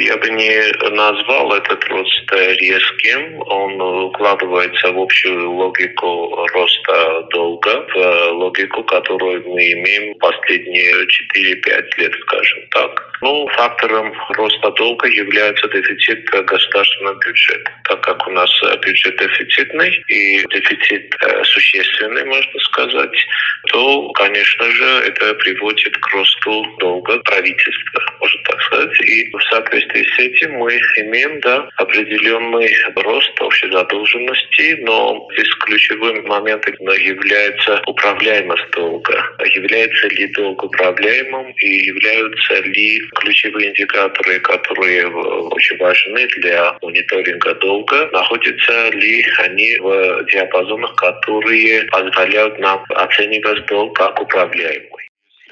Я бы не назвал этот рост резким. Он укладывается в общую логику роста долга, в логику, которую мы имеем последние 4-5 лет, скажем так. Фактором роста долга является дефицит государственного бюджета. Так как у нас бюджет дефицитный и дефицит существенный, можно сказать, то, конечно же, это приводит к росту долга правительства, можно так сказать. И в соответствии с этим мы имеем, определенный рост общей задолженности, но здесь ключевым моментом является управляемость долга. Является ли долг управляемым и являются ли ключевые индикаторы, которые очень важны для мониторинга долга, находятся ли они в диапазонах, которые позволяют нам оценивать долг как управляемый.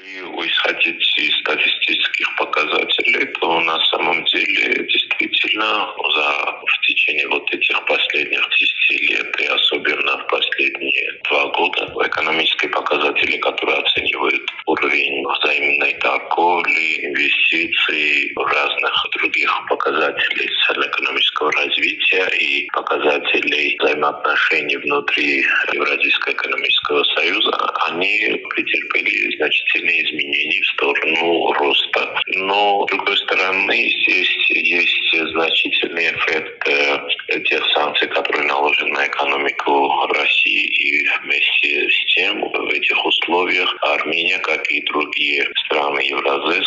Если исходить из статистических показателей, то на самом деле действительно в течение этих последних 10 лет и особенно в последние 2 года экономические показатели, которые оценивают уровень взаимной торговли, инвестиций, разных других показателей социально-экономического развития и показателей взаимоотношений внутри Евразийского экономического союза, они претерпели значительные изменения в сторону роста. Но, с другой стороны, здесь есть значительный эффект тех санкций, которые наложены на экономику России, и вместе с тем в этих условиях Армения, как и другие страны Евразии,